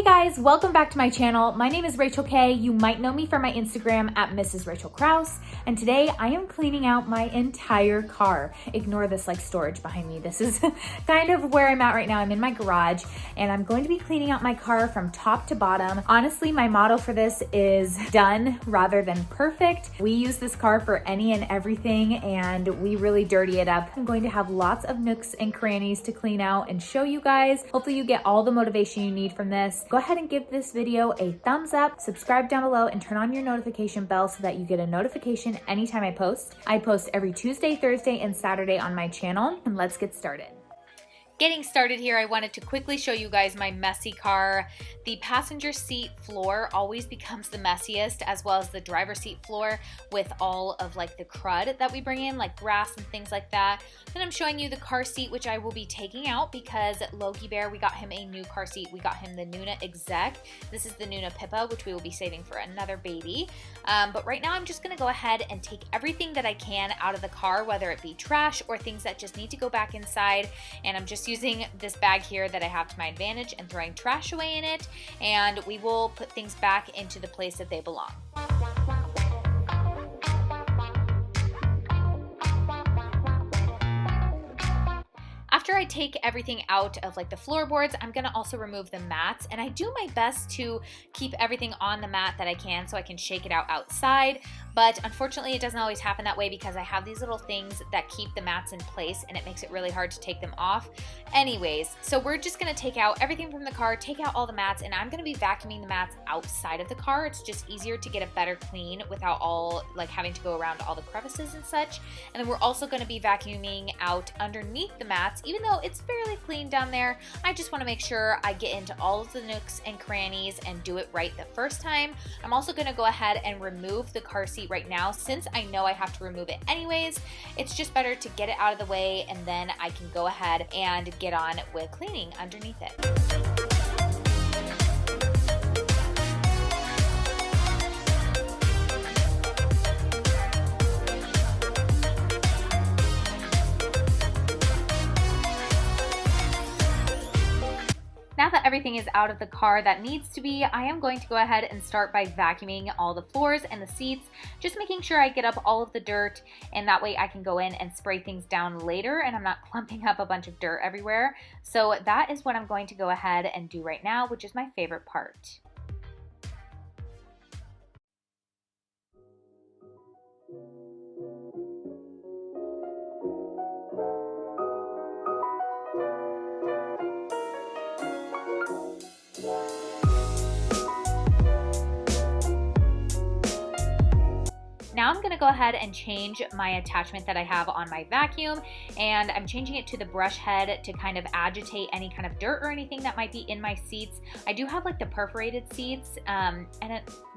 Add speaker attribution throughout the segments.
Speaker 1: Guys, welcome back to my channel. My name is Rachel K. You might know me from my Instagram at Mrs. Rachel Kraus. And today I am cleaning out my entire car. Ignore this like storage behind me. This is kind of where I'm at right now. I'm in my garage and I'm going to be cleaning out my car from top to bottom. Honestly, my motto for this is done rather than perfect. We use this car for any and everything and we really dirty it up. I'm going to have lots of nooks and crannies to clean out and show you guys. Hopefully you get all the motivation you need from this. Go ahead and give this video a thumbs up, subscribe down below, and turn on your notification bell so that you get a notification anytime I post. I post every Tuesday, Thursday, and Saturday on my channel, and let's get started. Getting started here, I wanted to quickly show you guys my messy car. The passenger seat floor always becomes the messiest, as well as the driver's seat floor with all of like the crud that we bring in, like grass and things like that. Then I'm showing you the car seat, which I will be taking out because Logie Bear, we got him a new car seat. We got him the Nuna Exec. This is the Nuna Pippa, which we will be saving for another baby. But right now I'm just gonna go ahead and take everything that I can out of the car, whether it be trash or things that just need to go back inside. And I'm just using this bag here that I have to my advantage and throwing trash away in it, and we will put things back into the place that they belong. After I take everything out of like the floorboards, I'm gonna also remove the mats, and I do my best to keep everything on the mat that I can so I can shake it out outside. But unfortunately, it doesn't always happen that way because I have these little things that keep the mats in place and it makes it really hard to take them off. Anyways, so we're just gonna take out everything from the car, take out all the mats, and I'm gonna be vacuuming the mats outside of the car. It's just easier to get a better clean without all like having to go around all the crevices and such. And then we're also gonna be vacuuming out underneath the mats. Even though it's fairly clean down there, I just wanna make sure I get into all of the nooks and crannies and do it right the first time. I'm also gonna go ahead and remove the car seat right now since I know I have to remove it anyways. It's just better to get it out of the way and then I can go ahead and get on with cleaning underneath it. Now that everything is out of the car that needs to be, I am going to go ahead and start by vacuuming all the floors and the seats, just making sure I get up all of the dirt, and that way I can go in and spray things down later and I'm not clumping up a bunch of dirt everywhere. So that is what I'm going to go ahead and do right now, which is my favorite part. Now I'm gonna go ahead and change my attachment that I have on my vacuum, and I'm changing it to the brush head to kind of agitate any kind of dirt or anything that might be in my seats. I do have like the perforated seats, and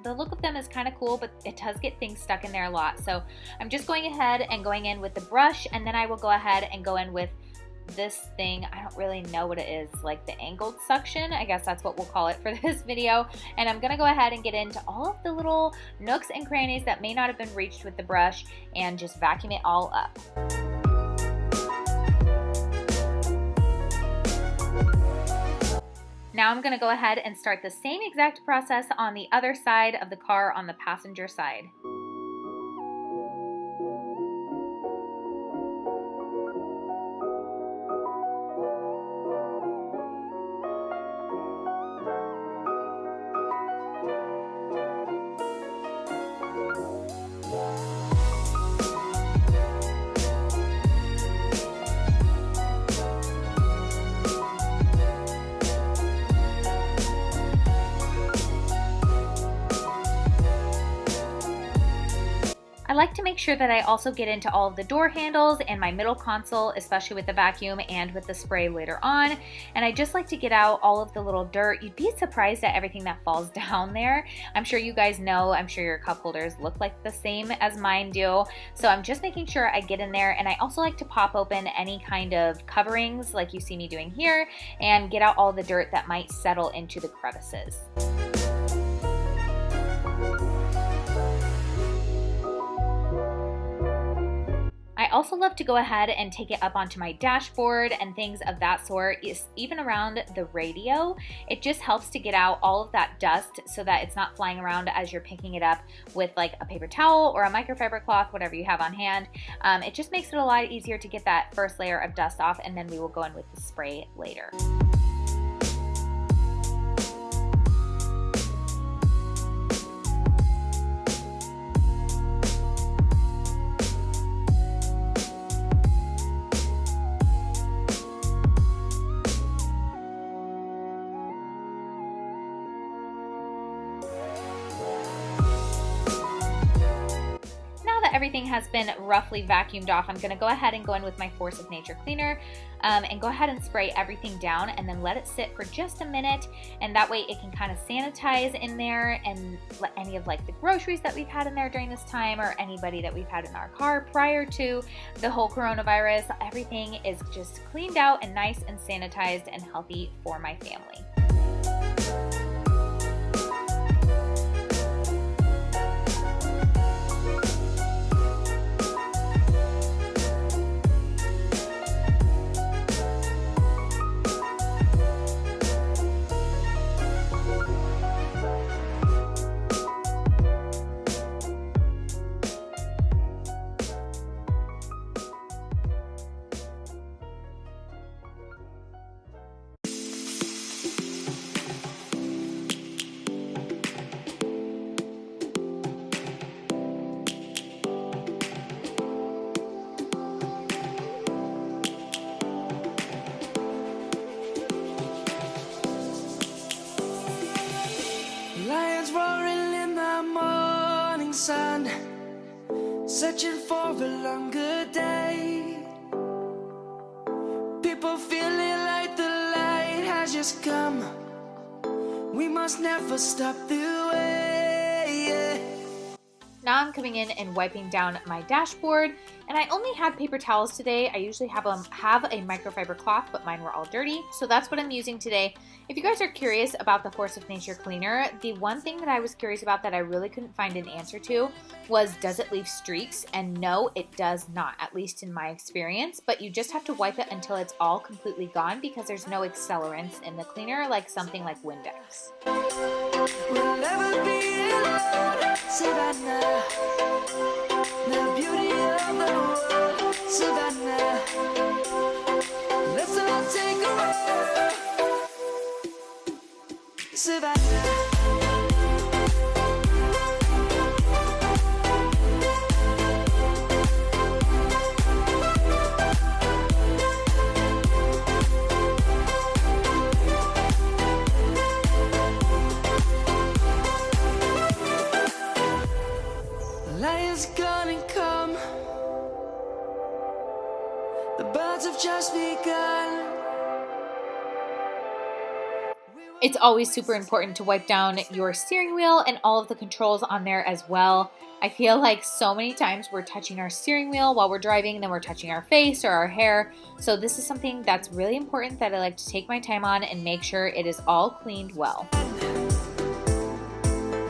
Speaker 1: the look of them is kind of cool, but it does get things stuck in there a lot. So I'm just going ahead and going in with the brush, and then I will go ahead and go in with this thing. I don't really know what it is, like the angled suction, I guess that's what we'll call it for this video. And I'm gonna go ahead and get into all of the little nooks and crannies that may not have been reached with the brush and just vacuum it all up. Now I'm gonna go ahead and start the same exact process on the other side of the car on the passenger side. I like to make sure that I also get into all of the door handles and my middle console, especially with the vacuum and with the spray later on. And I just like to get out all of the little dirt. You'd be surprised at everything that falls down there. I'm sure you guys know, I'm sure your cup holders look like the same as mine do. So I'm just making sure I get in there, and I also like to pop open any kind of coverings like you see me doing here and get out all the dirt that might settle into the crevices. I also love to go ahead and take it up onto my dashboard and things of that sort, even around the radio. It just helps to get out all of that dust so that it's not flying around as you're picking it up with like a paper towel or a microfiber cloth, whatever you have on hand. It just makes it a lot easier to get that first layer of dust off, and then we will go in with the spray later. Everything has been roughly vacuumed off, I'm going to go ahead and go in with my Force of Nature cleaner and go ahead and spray everything down and then let it sit for just a minute, and that way it can kind of sanitize in there and let any of like the groceries that we've had in there during this time, or anybody that we've had in our car prior to the whole coronavirus, everything is just cleaned out and nice and sanitized and healthy for my family.
Speaker 2: Lions roaring in the morning sun, searching for a longer day. People feeling like the light has just come. We must never stop the way, yeah.
Speaker 1: Now I'm coming in and wiping down my dashboard, and I only had paper towels today. I usually have a microfiber cloth, but mine were all dirty, so that's what I'm using today. If you guys are curious about the Force of Nature cleaner, the one thing that I was curious about that I really couldn't find an answer to was, does it leave streaks? And no, it does not, at least in my experience, but you just have to wipe it until it's all completely gone, because there's no accelerants in the cleaner like something like Windex.
Speaker 2: We'll never be alone, Savannah, the beauty of the world, Savannah. Let's all take a ride, Savannah. Lion's gonna come. The birds have just begun.
Speaker 1: It's always super important to wipe down your steering wheel and all of the controls on there as well. I feel like so many times we're touching our steering wheel while we're driving, and then we're touching our face or our hair. So this is something that's really important that I like to take my time on and make sure it is all cleaned well.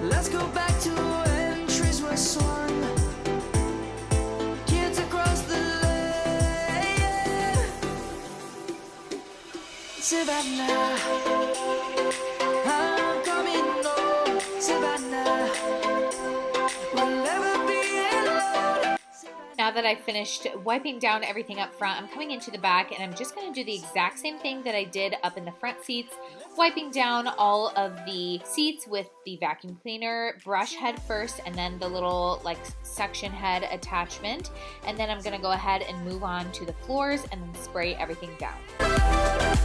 Speaker 2: Let's go back to when trees were swung. Kids across the lane. Savannah, I'm coming home. Savannah, we'll never be alone.
Speaker 1: Now that I've finished wiping down everything up front, I'm coming into the back, and I'm just going to do the exact same thing that I did up in the front seats, wiping down all of the seats with the vacuum cleaner brush head first, and then the little like suction head attachment, and then I'm going to go ahead and move on to the floors and then spray everything down.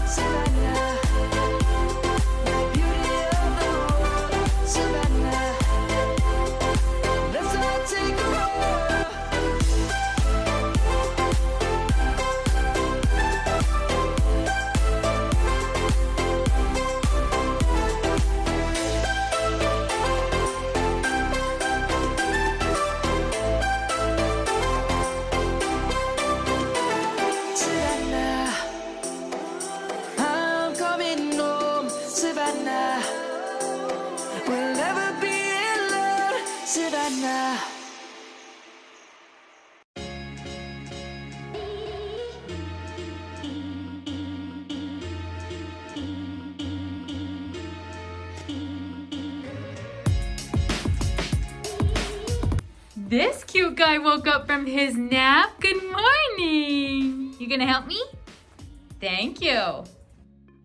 Speaker 2: Savannah, the beauty of the world. Savannah, let's all take a ride. Savannah, we'll never be alone, Savannah.
Speaker 1: this cute guy woke up from his nap. Good morning. You gonna help me? Thank you.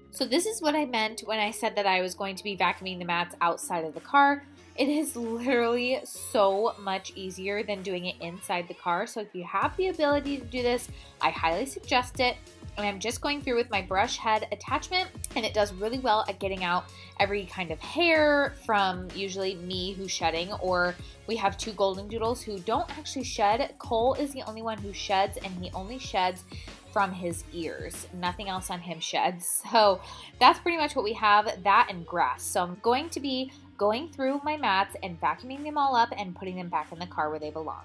Speaker 1: So this is what I meant when I said that I was going to be vacuuming the mats outside of the car. It is literally so much easier than doing it inside the car. So if you have the ability to do this, I highly suggest it. And I'm just going through with my brush head attachment, and it does really well at getting out every kind of hair from usually me who's shedding, or we have two golden doodles who don't actually shed. Cole is the only one who sheds, and he only sheds from his ears. Nothing else on him sheds. So that's pretty much what we have, that and grass. So I'm going to be going through my mats and vacuuming them all up and putting them back in the car where they belong.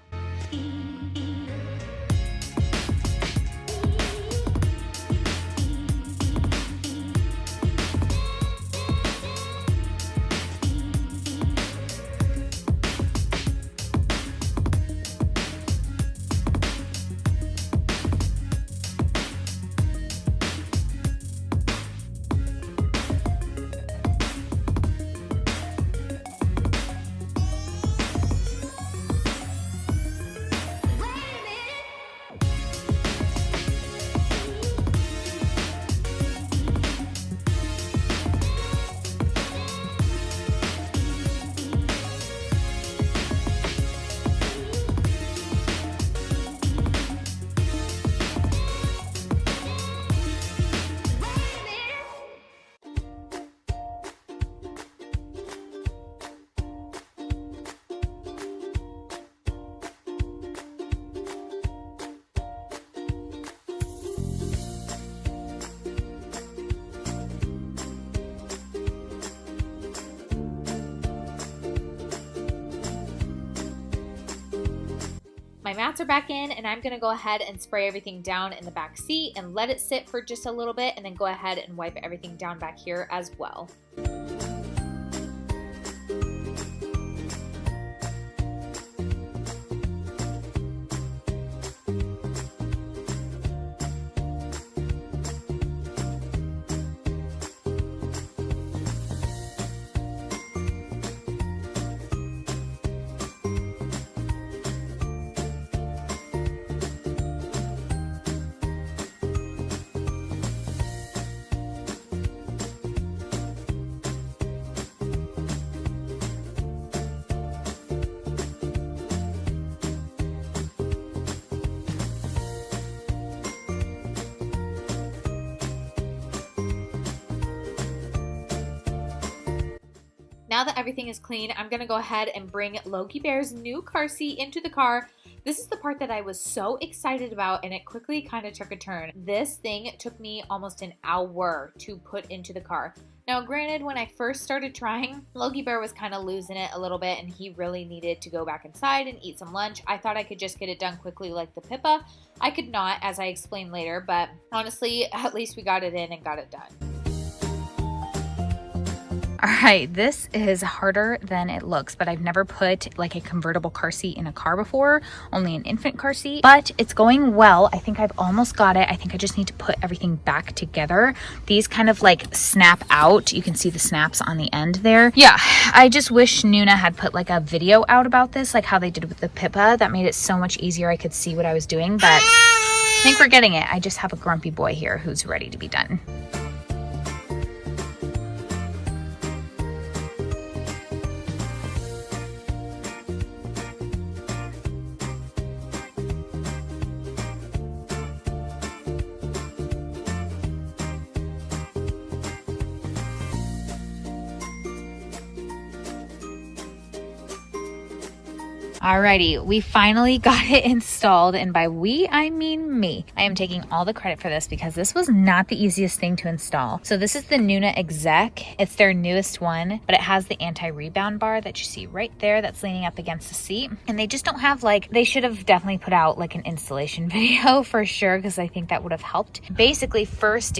Speaker 1: My mats are back in, and I'm gonna go ahead and spray everything down in the back seat and let it sit for just a little bit, and then go ahead and wipe everything down back here as well. Now that everything is clean, I'm gonna go ahead and bring Logie Bear's new car seat into the car. This is the part that I was so excited about, and it quickly kind of took a turn. This thing took me almost an hour to put into the car. Now, granted, when I first started trying, Logie Bear was kind of losing it a little bit, and he really needed to go back inside and eat some lunch. I thought I could just get it done quickly like the Pippa. I could not, as I explained later, but honestly, at least we got it in and got it done. All right, this is harder than it looks, but I've never put like a convertible car seat in a car before, only an infant car seat, but it's going well. I think I've almost got it. I think I just need to put everything back together. These kind of like snap out. You can see the snaps on the end there. Yeah, I just wish Nuna had put like a video out about this, like how they did with the Pippa. That made it so much easier. I could see what I was doing, but I think we're getting it. I just have a grumpy boy here who's ready to be done. Alrighty, we finally got it installed, and by we, I mean me. I am taking all the credit for this because this was not the easiest thing to install. So this is the Nuna Exec. It's their newest one, but it has the anti-rebound bar that you see right there that's leaning up against the seat. And they just don't have like, they should have definitely put out like an installation video for sure, because I think that would have helped. Basically, first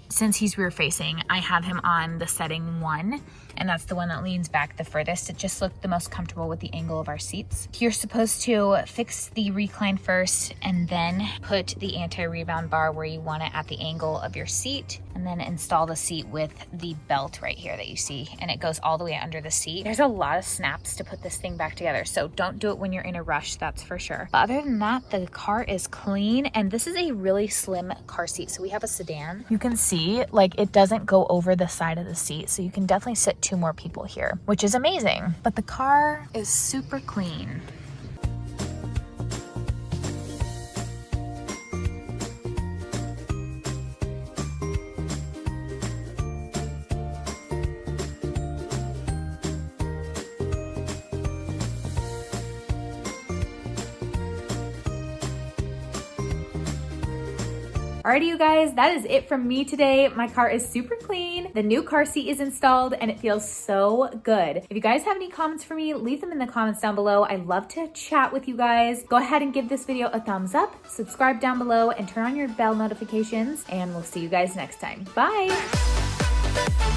Speaker 1: since he's rear facing, I had him on the setting 1. and that's the one that leans back the furthest. It just looked the most comfortable with the angle of our seats. You're supposed to fix the recline first and then put the anti-rebound bar where you want it at the angle of your seat, and then install the seat with the belt right here that you see, and it goes all the way under the seat. There's a lot of snaps to put this thing back together, so don't do it when you're in a rush, that's for sure. But other than that, the car is clean, and this is a really slim car seat. So we have a sedan. You can see like it doesn't go over the side of the seat, so you can definitely sit 2 more people here, which is amazing. But the car is super clean. Alrighty, you guys, that is it from me today. My car is super clean. The new car seat is installed and it feels so good. If you guys have any comments for me, leave them in the comments down below. I love to chat with you guys. Go ahead and give this video a thumbs up, subscribe down below, and turn on your bell notifications, and we'll see you guys next time. Bye.